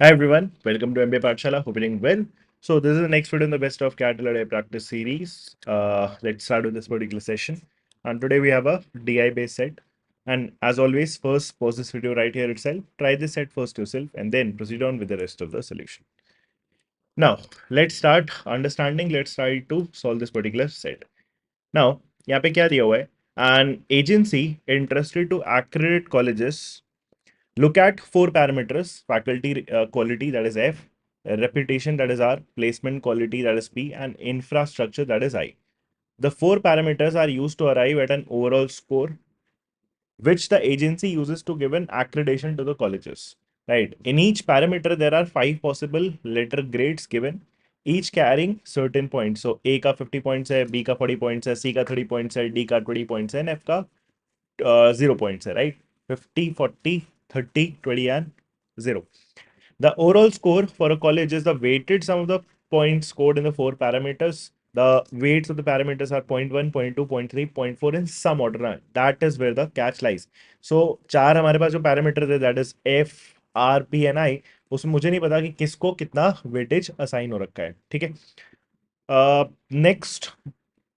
Hi everyone, welcome to MBA Pathshala. Hope you're doing well. So this is the next video in the Best of Catalog practice series. Let's start with this particular session. And today we have a DI based set. And as always, first pause this video right here itself. Try this set first yourself and then proceed on with the rest of the solution. Now let's start understanding. Let's try to solve this particular set. Now यहाँ पे क्या दिया हुआ है? An agency interested to accredit colleges look at four parameters: faculty quality, that is F; reputation, that is R; placement quality, that is P; and infrastructure, that is I. The four parameters are used to arrive at an overall score which the agency uses to give an accreditation to the colleges. Right. In each parameter, there are five possible letter grades given, each carrying certain points. So A का 50 points है, B का 40 points है, C का 30 points है, D का 20 points है, and F का 0 points है, right? 50, 40, 30, 20, and 0. The overall score for a college is the weighted sum of the points scored in the four parameters. The weights of the parameters are point 0.1, point 0.2, point 0.3, point 0.4 in some order. That is where the catch lies. So चार हमारे पास जो parameter है, that is F, R, P and I, उसमें मुझे नहीं पता कि किसको कितना वेटेज असाइन हो रखा है. ठीक है. Next,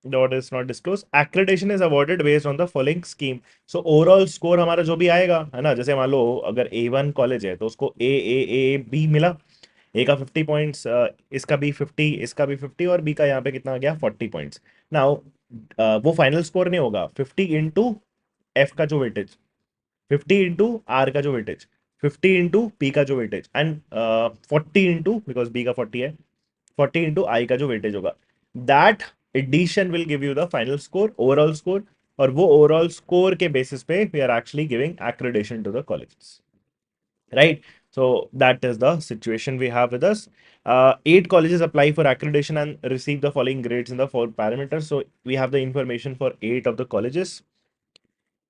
the order is not disclosed. Accreditation is awarded based on the following scheme. So overall score हमारा जो भी आएगा है ना, जैसे मान लो अगर A1 कॉलेज है तो उसको A B मिला. A का 50 पॉइंट्स, इसका भी 50, इसका भी 50 और B का यहाँ पे कितना आ गया 40 पॉइंट्स. नाउ वो फाइनल स्कोर नहीं होगा. 50 इंटू F का जो वेटेज, 50 इंटू R का जो वेटेज, 50 इंटू P का जो weightage and 40 into, because B का 40 है, 40 इंटू I का जो वेटेज होगा. That addition will give you the final score, overall score. और वो ओवरऑल स्कोर के बेसिस पे we are actually giving accreditation to the colleges, right? So that is the situation we have with us. Eight colleges apply for accreditation and receive the following grades in the four parameters. So we have the information for eight of the colleges.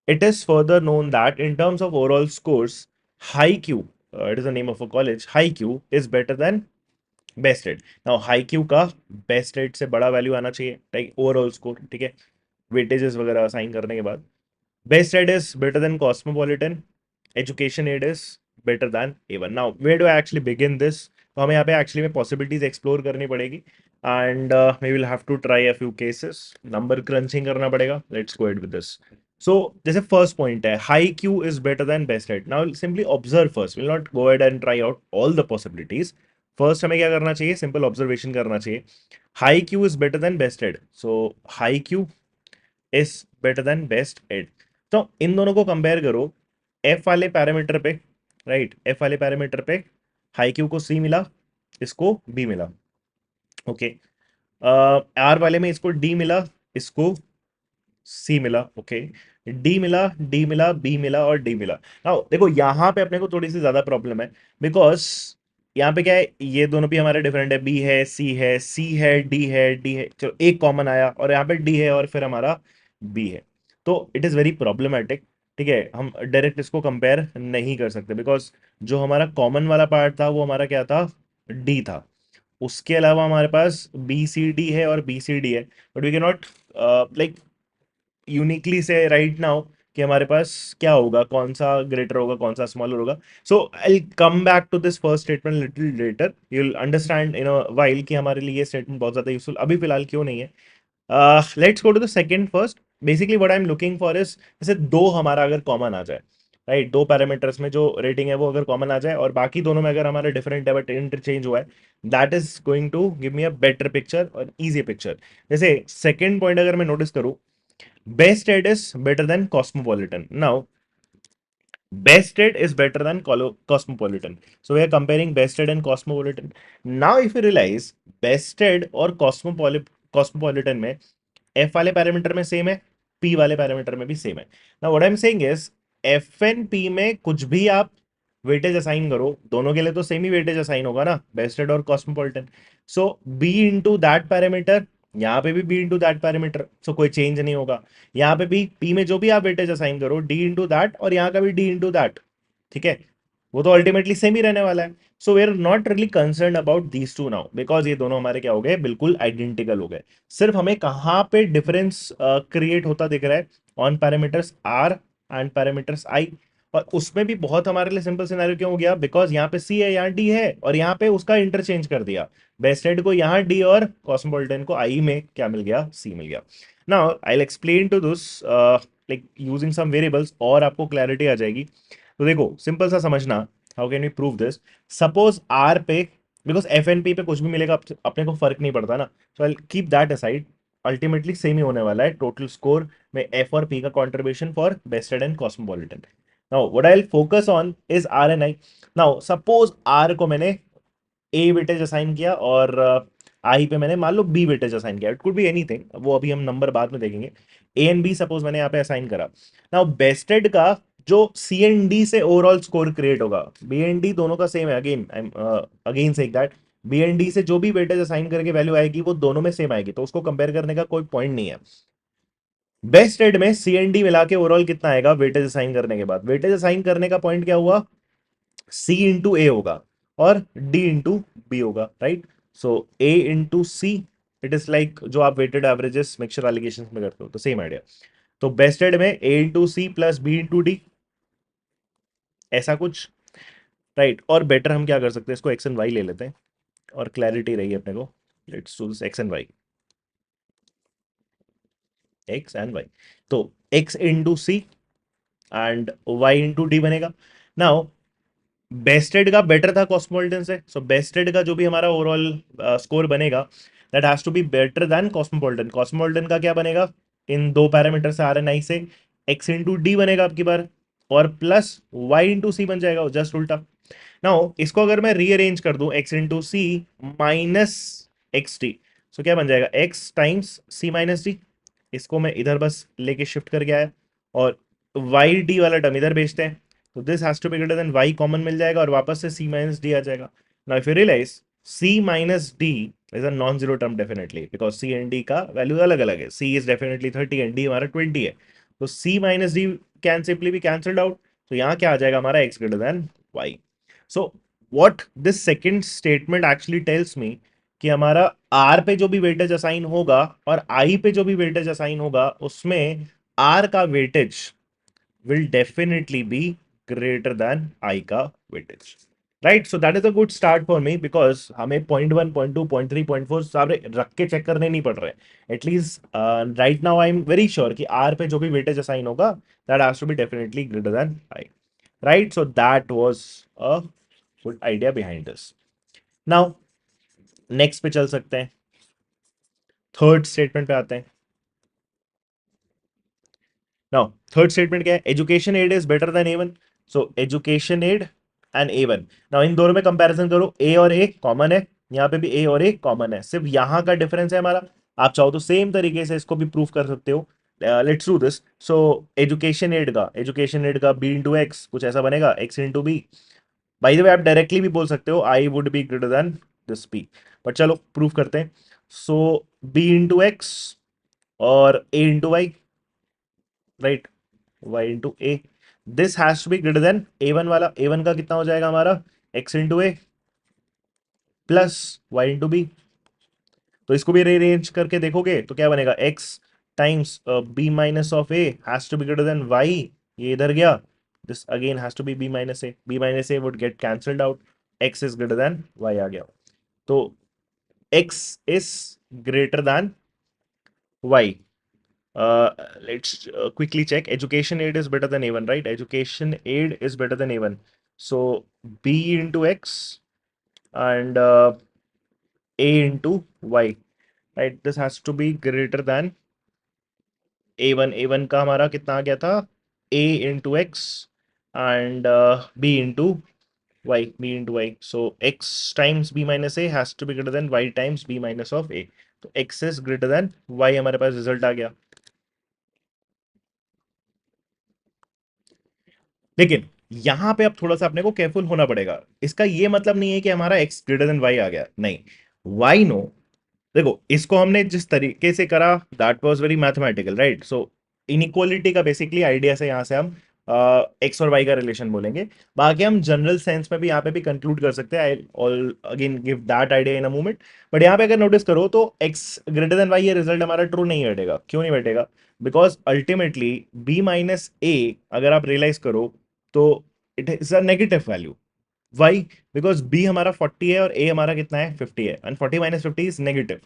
It is further known that in terms of overall scores, high Q, it is the name of a college, high Q is better than best rate. Now high Q का best rate से बड़ा value आना चाहिए, like overall score. ठीक है, weightages वगैरह assign करने के बाद. Best rate is better than cosmopolitan. Education ed is better than A1. Now where do I actually begin this? तो हमें यहाँ पे एक्चुअली में पॉसिबिलिटीज एक्सप्लोर करनी पड़ेगी and we will have to try a few cases. Number crunching करना पड़ेगा. Let's go ahead with this. So जैसे फर्स्ट पॉइंट है high Q is better than best rate. Now simply observe first, will not go ahead and try out all the possibilities. First हमें क्या करना चाहिए? Simple observation करना चाहिए. High Q is better than best ad. So high Q is better than best ed. तो इन दोनों को कंपेयर करो. एफ वाले पैरामीटर पे, राइट, एफ वाले पैरामीटर पे हाई क्यू को सी मिला, इसको बी मिला. ओके. आर वाले में इसको डी मिला, इसको सी मिला. ओके. डी मिला, डी मिला, बी मिला और डी मिला. नाउ देखो यहाँ पे अपने को थोड़ी सी ज्यादा प्रॉब्लम है, बिकॉज यहाँ पे क्या है, ये दोनों भी हमारे डिफरेंट है. बी है, सी है, डी है, डी है, चलो एक कॉमन आया और यहाँ पे डी है और फिर हमारा बी है. तो इट इज वेरी प्रॉब्लमेटिक. ठीक है, हम डायरेक्ट इसको कंपेयर नहीं कर सकते बिकॉज जो हमारा कॉमन वाला पार्ट था वो हमारा क्या था? डी था. उसके अलावा हमारे पास बी सी डी है और बी सी डी है, but we can not like uniquely say right now कि हमारे पास क्या होगा, कौन सा ग्रेटर होगा, कौन सा स्मॉलर होगा. So I come back to this first statement little later. You will understand in a while कि हमारे लिए ये स्टेटमेंट बहुत ज्यादा यूजफुल अभी फिलहाल क्यों नहीं है. Let's go to the second first. Basically what I am looking for is, जैसे दो हमारा अगर कॉमन आ जाए, राइट, दो पैरामीटर्स में जो रेटिंग है वो अगर कॉमन आ जाए और बाकी दोनों में अगर हमारा डिफरेंट है बट इंटरचेंज हुआ है, that is going to give me a better picture और इजी पिक्चर. जैसे सेकंड पॉइंट अगर मैं नोटिस करूं, best state is better than cosmopolitan. Now best state is better than cosmopolitan, so we are comparing best state and cosmopolitan. Now if you realize best state और cosmopolitan में F वाले parameter में same है, P वाले parameter में भी same है. Now what I'm saying is F and P में कुछ भी आप वेटेज असाइन करो, दोनों के लिए तो सेम ही वेटेज असाइन होगा ना, बेस्टेड और cosmopolitan. So B into that parameter, यहाँ पे भी B into that parameter, so कोई चेंज नहीं होगा. यहाँ पे भी पी में जो भी आप वेटेज असाइन करो, डी इंटू दैट और यहाँ का भी डी इंटू दैट. ठीक है, वो तो अल्टीमेटली सेम ही रहने वाला है. So we are not really concern about these two now because ये दोनों हमारे क्या हो गए? बिल्कुल आइडेंटिकल हो गए. सिर्फ हमें कहाँ पे डिफरेंस क्रिएट होता दिख रहा है? On parameters R and parameters I. और उसमें भी बहुत हमारे लिए सिंपल सिनेरियो क्यों हो गया, बिकॉज यहाँ पे सी है, यहाँ डी है, और यहाँ पे उसका इंटरचेंज कर दिया, बेस्टेड को यहाँ डी और कॉस्मोपॉलिटन को आई में क्या मिल गया, सी मिल गया। Now I will explain to this like using some variables, और आपको क्लैरिटी आ जाएगी। तो देखो सिंपल सा समझना, how can we prove this. Suppose R पे, बिकॉज एफ एन पी पे कुछ भी मिलेगा अपने को फर्क नहीं पड़ता ना, so I keep that aside, ultimately same ही होने वाला है टोटल स्कोर में एफ और पी का contribution for bested and cosmopolitan. Now what I will focus on is R and I. Now suppose R को मैंने ए वेटेज असाइन किया और आई पे मैंने मान लो बी वेटेज असाइन किया, इट कुड बी एनीथिंग, वो अभी हम नंबर बाद में देखेंगे। ए एंड बी सपोज मैंने यहाँ पे असाइन करा। नाउ बेस्टेड का जो सी एंड डी से ओवरऑल स्कोर क्रिएट होगा, बी एंड डी दोनों का सेम है, again I am again saying that B and D से जो भी वेटेज असाइन करके वैल्यू आएगी वो दोनों में सेम आएगी, तो उसको कंपेयर करने का कोई पॉइंट नहीं है। बेस्ट एड में सी एंड डी मिला के ओवरऑल कितना आएगा वेटेज असाइन करने के बाद, वेटेज असाइन करने का पॉइंट क्या हुआ, सी इंटू ए होगा और डी इंटू बी होगा, right. So A into C, it is like जो आप वेटेड एवरेजेस मिक्सचर एलिगेशन में करते हो, तो सेम आइडिया। तो बेस्ट एड में A into C plus B into D, ऐसा कुछ, राइट। और बेटर हम क्या कर सकते हैं, इसको एक्स एंड वाई ले लेते हैं और क्लैरिटी रही अपने को। Let's do this X and Y, X and Y. तो X into C and Y into D बनेगा। नाउ बेस्टेड का बेटर था कॉस्मोपॉलिटन से, सो बेस्टेड का जो भी हमारा ओवरऑल स्कोर बनेगा that has to be better than Cosmopolitan. Cosmopolitan का क्या बनेगा, इन दो पैरामीटर से आर एन आई से एक्स इंटू डी बनेगा आपकी बार, और प्लस वाई इंटू सी बन जाएगा, जस्ट उल्टा। नाउ इसको अगर मैं रीअरेंज कर दूं, X into C minus X D, so क्या बन जाएगा, X times C minus D. इसको मैं इधर बस लेके शिफ्ट करके आया, और वाई डी वाला टर्म इधर भेजते हैं, तो this has to be greater than Y common मिल जाएगा और वापस से सी माइनस डी आ जाएगा। Now if you realise C minus D is a non zero term definitely, because C and D का वैल्यू अलग अलग है, C is definitely 30 and D हमारा 20 है, तो C minus D can simply be cancelled out. तो यहाँ क्या आ जाएगा हमारा, X greater than Y. So what this second statement actually tells me कि हमारा आर पे जो भी वेटेज असाइन होगा और आई पे जो भी वेटेज असाइन होगा, उसमें आर का weightage will definitely be greater than I का weightage, right? So that is a good start for me because हमें point 1, point 2, point 3, point 4 सारे रख के चेक करने नहीं पड़ रहे। At least right now I'm very sure कि R पे जो भी weightage assign होगा that has to be definitely greater than I, right? So that was a good idea behind this. Now next पे चल सकते हैं, थर्ड स्टेटमेंट पे आते हैं। नाउ थर्ड स्टेटमेंट क्या है, education ed is better than A one. So education ed and A one, now इन दोनों में कंपैरिजन करो, ए और ए कॉमन है, यहाँ पे भी ए और ए कॉमन है, सिर्फ यहाँ का डिफरेंस है हमारा। आप चाहो तो सेम तरीके से इसको भी प्रूव कर सकते हो। Let's do this. So education ed का बी इंटू एक्स कुछ ऐसा बनेगा, X into B. By the way आप डायरेक्टली भी बोल सकते हो I would be greater than this B, but चलो प्रूव करते हैं। सो बी इंटू एक्स और A into Y, right, y into A, this has to be greater than a1 वाला। a1 का कितना हो जाएगा हमारा, x इंटू ए प्लस वाई इंटू बी। तो इसको भी रीअरेंज करके देखोगे तो क्या बनेगा, x times b minus of a has to be greater than y, ये इधर गया, this again has to be b minus a, b minus a would get cancelled out, x is greater than y आ गया। तो x is greater than y। Let's quickly check. Education aid is better than A1, right? Education aid is better than A1. So B into X and A into Y, right? This has to be greater than A1. A1 का हमारा कितना आ गया था, A into X and B into Y, B into Y. So X times B minus A has to be greater than Y times B minus of A. तो X is greater than Y, हमारे पास result आ गया। लेकिन यहां पे अब थोड़ा सा अपने को केयरफुल होना पड़ेगा, इसका ये मतलब नहीं है कि हमारा x ग्रेटर देन y आ गया, नहीं। y नो, देखो इसको हमने जिस तरीके से करा that was very mathematical, right. So inequality का बेसिकली आइडिया से यहां से हम एक्स और वाई का रिलेशन बोलेंगे, बाकी हम जनरल सेंस में भी यहाँ पे भी कंक्लूड कर सकते हैं। I all again give that idea in a moment, but यहाँ पे अगर नोटिस करो तो एक्स ग्रेटर देन वाई ये रिजल्ट हमारा ट्रू नहीं बैठेगा। क्यों नहीं बैठेगा, because ultimately B minus A अगर आप रियलाइज करो तो it is a negative value. Why? Because B हमारा 40 है और ए हमारा कितना है 50 है, एंड 40 माइनस 50 इज नेगेटिव।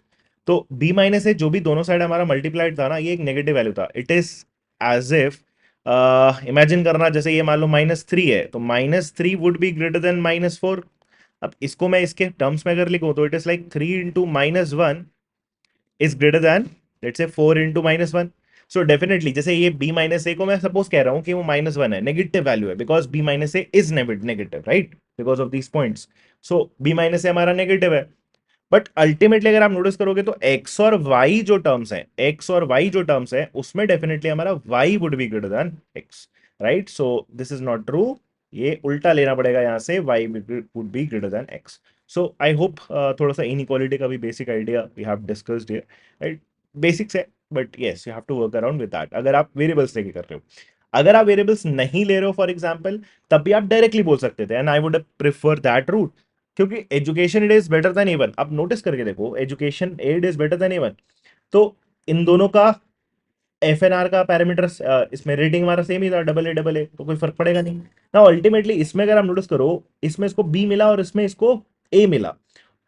तो बी माइनस ए जो भी दोनों साइड हमारा मल्टीप्लाइड था ना, ये एक नेगेटिव वैल्यू था। It is as if, imagine करना जैसे ये मान लो -3 है, तो -3 वुड बी ग्रेटर देन -4। अब इसको मैं इसके टर्म्स में अगर लिखूं तो it is like 3 into -1 is greater then let's say 4 into -1। So definitely जैसे ये b माइनस ए को मैं सपोज कह रहा हूं कि वो -1 है, नेगेटिव वैल्यू है, because b minus A is negative, right, because of these points. So b minus A हमारा नेगेटिव है। बट अल्टीमेटली अगर आप नोटिस करोगे तो x और y जो टर्म्स हैं, x और y जो टर्म्स हैं, उसमें डेफिनेटली हमारा y would be greater than x, right. So this is not true, ये उल्टा लेना पड़ेगा यहां से, y would be greater than x। So I hope थोड़ा सा इनइक्वालिटी का भी basic idea we have discussed here, right. Basics है, but yes you have to work around with that अगर आप वेरिएबल्स लेके कर रहे हो। अगर आप वेरिएबल्स नहीं ले रहे हो फॉर एग्जांपल, तब भी आप डायरेक्टली बोल सकते थे, and I would prefer that route, क्योंकि education ed is better than A one. आप नोटिस करके देखो, education ed is better than A one. तो इन दोनों का एफ एन आर का पैरामीटर, इसमें रेटिंग हमारा सेम ही था, AA तो कोई फर्क पड़ेगा नहीं ना। अल्टीमेटली इसमें अगर आप नोटिस करो, इसमें इसको बी मिला और इसमें इसको ए मिला,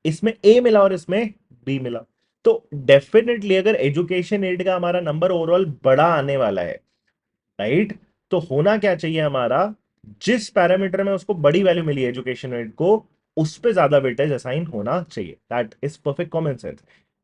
इसमें ए मिला और इसमें बी मिला। तो डेफिनेटली अगर एजुकेशन एड का हमारा नंबर ओवरऑल बड़ा आने वाला है, राइट, तो होना क्या चाहिए हमारा, जिस पैरामीटर में उसको बड़ी वैल्यू मिली है एजुकेशन रेट को, उस पे ज्यादा वेटेज असाइन होना चाहिए। That is perfect common sense,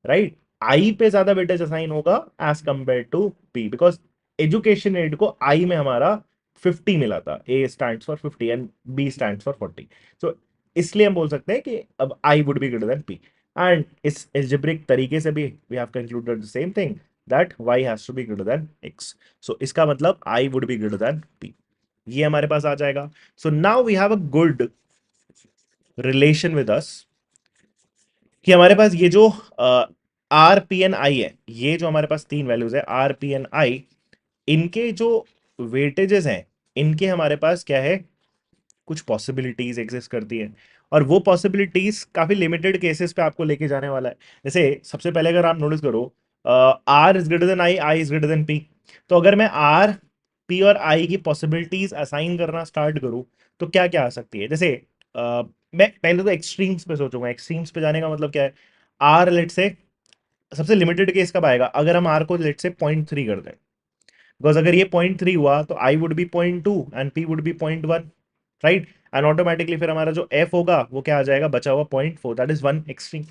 right. I पे ज्यादा वेटेज असाइन होगा as compare to B, because education rate को आई में हमारा 50 मिला था, A stands for 50 and B stands for 40। So इसलिए हम बोल सकते हैं कि अब I would be greater than P. And इस एल्जेब्रिक तरीके से भी we have concluded the same thing, that y has to be greater than x। So इसका मतलब I would be greater than P, ये हमारे पास आ जाएगा। So now we have a good relation with us, कि हमारे पास ये जो आर पी एन आई है, ये जो हमारे पास तीन वैल्यूज है आर पी एन आई, इनके जो वेटेजेस हैं, इनके हमारे पास क्या है, कुछ पॉसिबिलिटीज एग्जिस्ट करती है। और वो पॉसिबिलिटीज काफी लिमिटेड केसेस पे आपको लेके जाने वाला है। जैसे सबसे पहले अगर आप नोटिस करो, R is greater than I, I is greater than P. तो अगर मैं आर, पी और आई की पॉसिबिलिटीज असाइन करना स्टार्ट करूं, तो क्या क्या आ सकती है। जैसे मैं पहले तो एक्सट्रीम्स पे सोचूंगा। एक्सट्रीम्स पे जाने का मतलब क्या है, आर लेट से सबसे लिमिटेड केस कब आएगा, अगर हम आर को लेट से 0.3 कर दें। बिकॉज अगर ये 0.3 हुआ तो आई would B 0.2 and P would be 0.1, right. And automatically फिर हमारा जो एफ होगा वो क्या आ जाएगा, बचा हुआ 0.4, दैट इज वन एक्सट्रीम।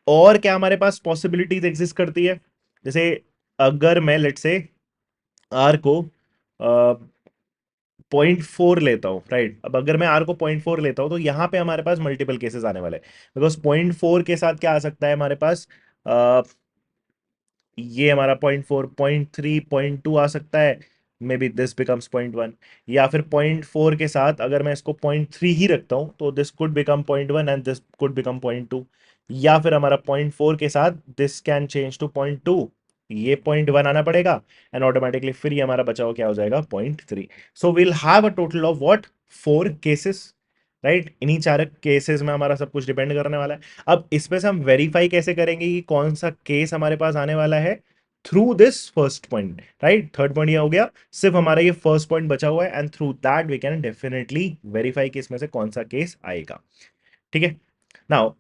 और क्या हमारे पास पॉसिबिलिटीज एग्जिस्ट करती है, जैसे अगर मैं लेट से आर को 0.4 लेता हूँ, राइट। अब अगर मैं आर को 0.4 लेता हूँ तो यहाँ पे हमारे पास मल्टीपल केसेस आने वाले हैं, बिकॉज 0.4 के साथ क्या आ सकता है हमारे पास, ये हमारा 0.4, 0.3, 0.2 आ सकता है, मे बी दिस बिकम्स 0.1। या फिर 0.4 के साथ अगर मैं इसको 0.3 ही रखता हूँ तो this could become 0.1 and this could become 0.2। या फिर हमारा 0.4 के साथ दिस कैन चेंज टू 0.2, ये 0.1 आना पड़ेगा, एंड ऑटोमेटिकली फिर ये हमारा बचा हुआ क्या हो जाएगा 0.3। So will have a total of what, 4 cases, right. इन्हीं 4 केसेस में हमारा सब कुछ डिपेंड करने वाला है। अब इसमें से हम वेरीफाई कैसे करेंगे कि कौन सा केस हमारे पास आने वाला है, through this first point, right. Third point ये हो गया, सिर्फ हमारा ये फर्स्ट पॉइंट बचा हुआ है, and through that we can definitely verify कि इसमें से कौन सा केस आएगा, ठीक है। Now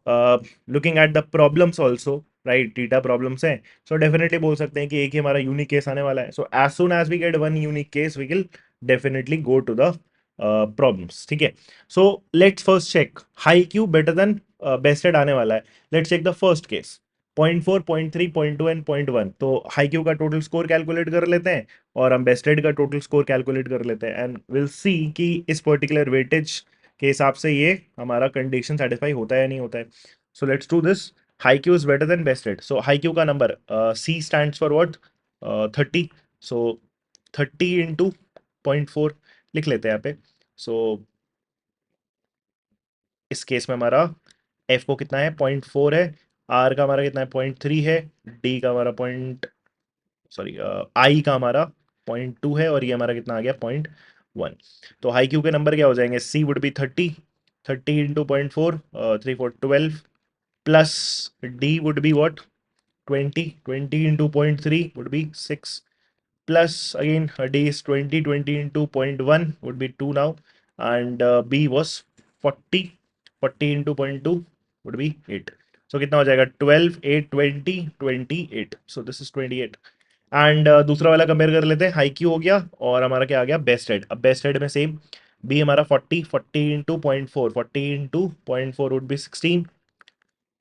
looking at the problems also, right, theta problems हैं, सो डेफिनेटली बोल सकते हैं कि एक ही हमारा यूनिक केस आने वाला है। So as soon as we get one unique case we will definitely go to the problems, ठीक है। So let's first check, high Q better than bested आने वाला है। Let's check the first case, 0.4, 0.3, 0.2 and 0.1। तो high Q का total score calculate कर लेते हैं और हम बेस्टेड का टोटल स्कोर कैलकुलेट कर लेते हैं, एंड विल सी कि इस पर्टिकुलर वेटेज के हिसाब से ये हमारा कंडीशन सेटिस्फाई होता है या नहीं होता है। So let's do this, high Q is better than BestEd. So high Q का number C stands for what, 30। So 30 into 0.4 लिख लेते हैं यहाँ पे। सो इस केस में हमारा एफ को कितना है, 0.4 है, आर का हमारा कितना है 0.3 है, डी का हमारा पॉइंट, सॉरी, आई का हमारा 0.2 है, और ये हमारा कितना आ गया 0.1। तो हाई क्यू के नंबर क्या हो जाएंगे, C would be 30, 30 into 0.4, 3 4 12, plus D would be what 20, 20 into 0.3 would be 6, plus again D is 20 into 0.1 would be 2 now, and B was 40 into 0.2 would be 8. So कितना हो जाएगा 12 8 20 28. So this is 28. एंड दूसरा वाला compare कर लेते हैं, high Q हो गया और हमारा क्या आ गया बेस्ट हेड। अब बेस्ट हेड में सेम बी हमारा 40 into 0.4 40 into 0.4 would be 16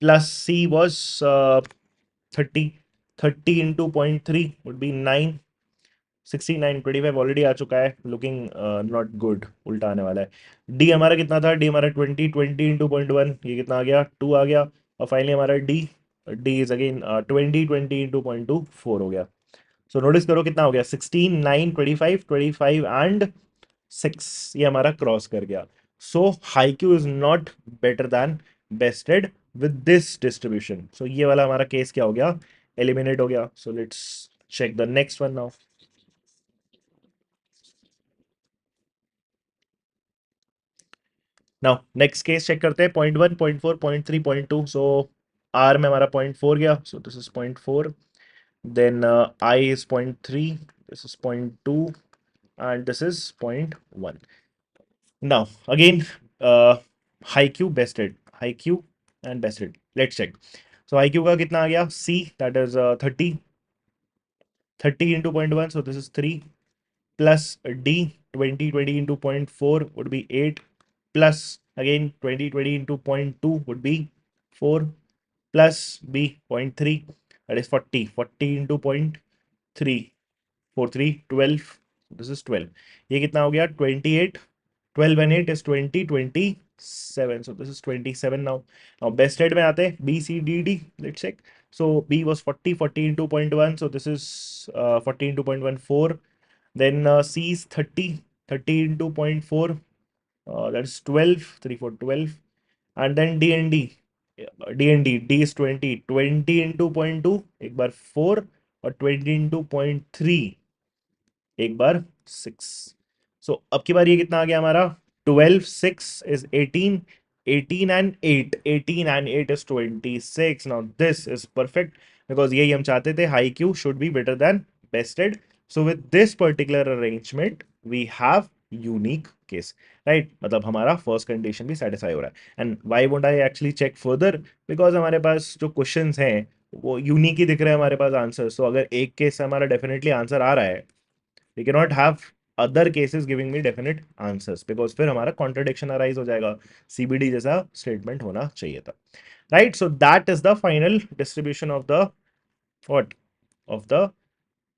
plus C was 30 into 0.3 would be 9 69 25 already आ चुका है, लुकिंग नॉट गुड, उल्टा आने वाला है। डी हमारा कितना था, डी हमारा 20 इंटू 0.1 ये कितना आ गया 2 आ गया। और फाइनली हमारा D D is again 20 into 0.2 4 हो गया। सो नोटिस करो कितना हो गया 16 9 25 एंड 6, ये हमारा क्रॉस कर गया। So high Q is not better than BestEd with this distribution. So ये वाला हमारा केस क्या हो गया, एलिमिनेट हो गया। So let's check the next one now. Now next case check करते हैं, 0.1 0.4 0.3 0.2। सो आर में हमारा 0.4 गया, so this is 0.4, then I is 0.3, this is 0.2 and this is 0.1. Now again, high q bested, high q and bested, let's check. So high q का कितना आ गया, c that is 30 into 0.1, so this is 3 plus d 20 into 0.4 would be 8 plus again 20 into 0.2 would be 4 plus b 0.3, that is 40 into 0.3 4 3 12, this is 12, ये कितना हो गया 28, 12 and 8 is 20 27, so this is 27 now. Now best head में आते हैं b c d d, let's check. So b was 40 into 0.1, so this is 40 into 0.14. Then c is 30 into 0.4, that is 12 3 4 12. And then d and d, d is 20 into 0.2 एक बार 4 और 20 into 0.3 एक बार 6। सो अब की बार ये कितना आ गया हमारा 12 6 is 18, 18 and 8, 18 and 8 is 26. Now this is perfect because यही हम चाहते थे, high Q should be better than bested. So with this particular arrangement we have unique case, right? मतलब हमारा फर्स्ट कंडीशन भी सेटिस्फाई हो रहा है। And why won't I actually check further, because हमारे पास जो क्वेश्चंस हैं वो यूनिक ही दिख रहे हैं हमारे पास आंसर। सो अगर एक केस से हमारा डेफिनेटली आंसर आ रहा है, we cannot have other cases giving me definite answers because फिर हमारा contradiction arise हो जाएगा, CBD जैसा statement होना चाहिए था, right? So that is the final distribution of the what, of the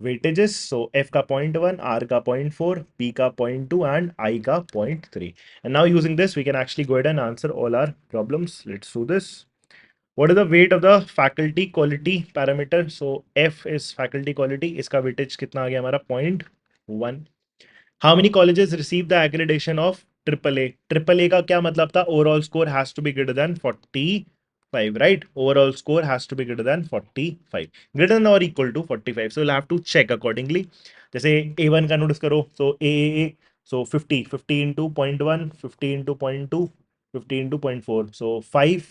weightages. So F का 0.1, R का 0.4, P का 0.2 and I का 0.3. And now using this we can actually go ahead and answer all our problems. Let's do this. What is the weight of the faculty quality parameter? So F is faculty quality, इसका weightage कितना आ गया हमारा 0.1. How many colleges receive the accreditation of AAA? AAA का क्या मतलब था, overall score has to be greater than 45, right? Overall score has to be greater than 45, greater than or equal to 45. So you'll have to check accordingly. जैसे A1 का notice करो, so A, so 50 into 0.1, 50 into 0.2, 50 into 0.4, so 5,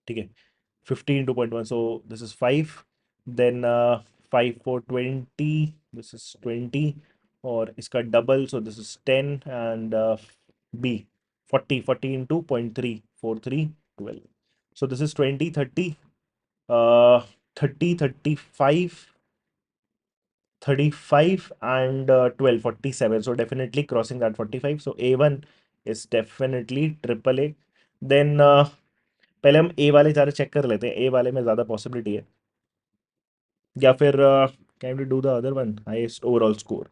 ठीक है, 50 into 0.1, so this is 5, then 5 for 20, this is 20, और इसका double, so this is 10, and B 40 into 0.3 4 3 12, so this is 20 30 30 35 and 12 47, so definitely crossing that 45. So A1 is definitely AAA. Then पहले हम ए वाले सारे check कर लेते हैं, ए वाले में ज़्यादा पॉसिबिलिटी है, या फिर can we do the other one, highest overall score?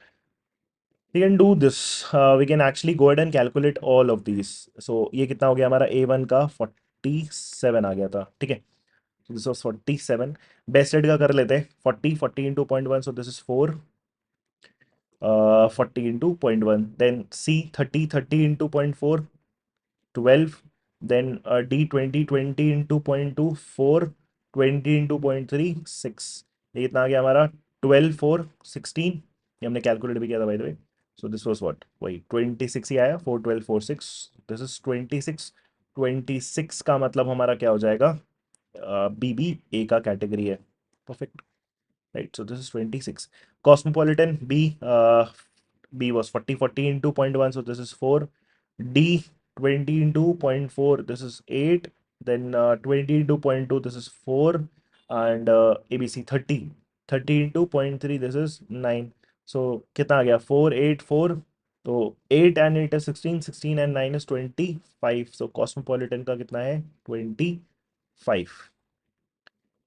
We can do this, we can actually go ahead and calculate all of these. So ये कितना हो गया हमारा, ए वन का 47 आ गया था, ठीक है, दिस वॉज 47। बेस्ट रेट का कर लेते हैं, 40 into 0.1, so this is 4, 40 into 0.1, then C 30 into 0.4 12, then d 20 into 0.2 4, 20 into 0.3 6, ये कितना आ गया हमारा 12 4 16, ये हमने कैलकुलेट भी किया था bye the way. So this was what, वही 26 ही आया, 4 12 4 6, दिस इज 26। 26 का मतलब हमारा क्या हो जाएगा, बी बी ए का कैटेगरी है, perfect, right? So this is 26। Cosmopolitan B was 40 40 into 0.1, so this is 4. D 20 into 0.4, this is 8. Then 20 into 0.2, this is 4. And ABC 30 into 0.3, this is 9. So कितना आ गया? 4 8 4. तो 8 and 8 is 16, 16 and 9 is 25. So Cosmopolitan का कितना है? 25.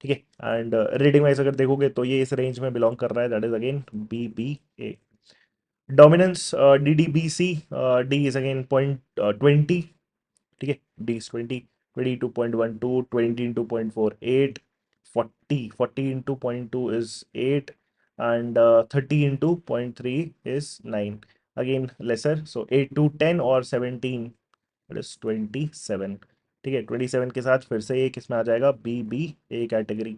ठीक है। And rating wise अगर देखोगे तो ये इस रेंज में बिलोंग कर रहा है, that is again BBA। Dominance DDBC, D is again point 20। ठीक है, D is 20, 22.12, 20 into 0.48, 40 into 0.2 is 8, and 30 into 0.3 is 9, again lesser, so 8 to 10 or 17, that is 27। ठीक है, 27 के साथ फिर से ये किस में आ जाएगा? BBA category.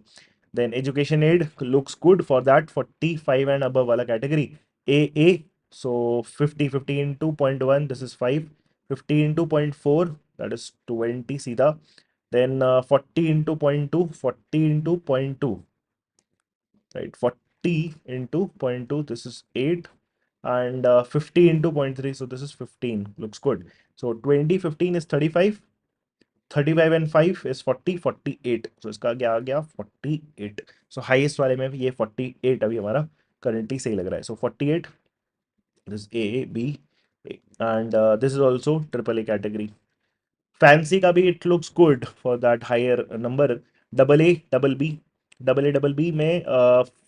Then education aid looks good for that 45 and above वाला category। AA, so 50 into 0.1, this is 5। 50 into 0.4, that is 20 सीधा। Then 40 into 0.2, 40 into 0.2, right? 40 into 0.2, this is 8। And 50 into 0.3, so this is 15, looks good। So 20 15 is 35। 35 and 5 is 40, 48। so इसका क्या आ गया? 48। so highest वाले में भी ये 48 अभी हमारा करंटली सही लग रहा है। so 48, this is A B A, and this is also triple A category। Fancy का भी it looks good for that higher number. Double A double B, double B में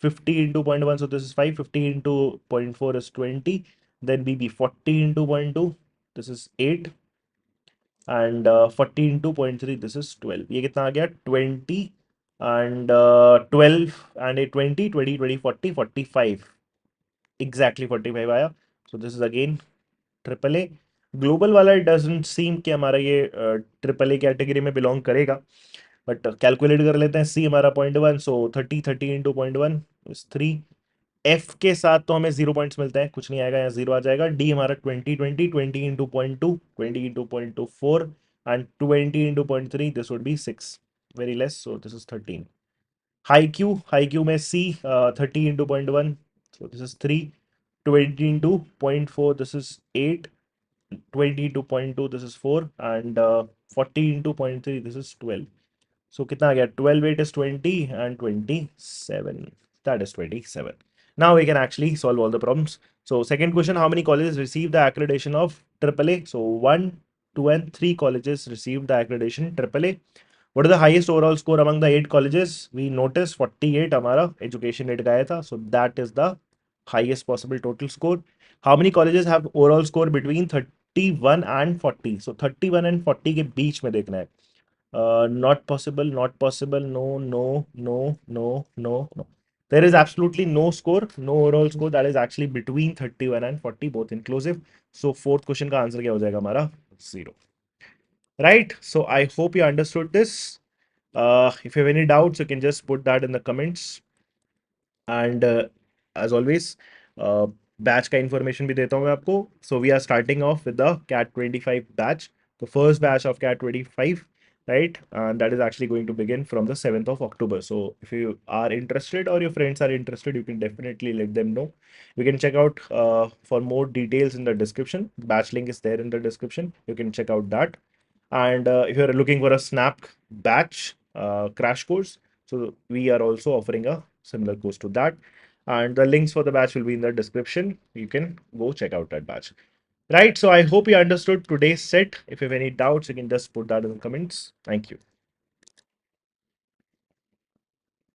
50 into 0.1, so this is 5। 50 into 0.4 is 20। then BB 40 into 0.2, this is 8। and 40 into 0.3, this is 12। ये कितना आ गया? 20 and 12 and a 20 20 20 40 45, exactly 45 आया। so this is again triple A. Global वाला it doesn't सीम कि हमारा ये triple A category में belong करेगा, बट कैलकुलेट कर लेते हैं। सी हमारा 0.1, सो 30 into 0.1 इज 3। एफ के साथ तो हमें 0 पॉइंट्स मिलते हैं, कुछ नहीं आएगा, यहाँ 0 आ जाएगा। डी हमारा 20 20 20 into 0.2, 20 into 0.24, and 20 into 0.3, this would be 6, very less, so this is 13। High Q में सी 30 into 0.1, so this is 3। 20 into 0.4, this is 8। 20 into 0.2, this is 4। and 40 into 0.3, this is 12। so कितना आ गया? 12 8 is 20 and 27, that is 27। now we can actually solve all the problems। so second question, how many colleges received the accreditation of AAA? so 1 2 and 3 colleges received the accreditation AAA। what is the highest overall score among the 8 colleges? we notice 48 हमारा education aid का आया था, so that is the highest possible total score। how many colleges have overall score between 31 and 40? so 31 and 40 के बीच में देखना है। not possible, not possible, no no no no no no, there is absolutely no score, no overall score that is actually between 31 and 40, both inclusive। so fourth question का answer क्या हो जाएगा हमारा? 0, right? so I hope you understood this। if you have any doubts, you can just put that in the comments। and as always, batch का information भी देता हूँ मैं आपको। So we are starting off with the CAT 25 batch, the first batch of CAT 25, right? And that is actually going to begin from the 7th of October। so if you are interested or your friends are interested, you can definitely let them know। you can check out for more details in the description, batch link is there in the description, you can check out that। and if you're looking for a snap batch crash course, so we are also offering a similar course to that, and the links for the batch will be in the description, you can go check out that batch, right? so I hope you understood today's set. If you have any doubts, you can just put that in the comments. Thank you।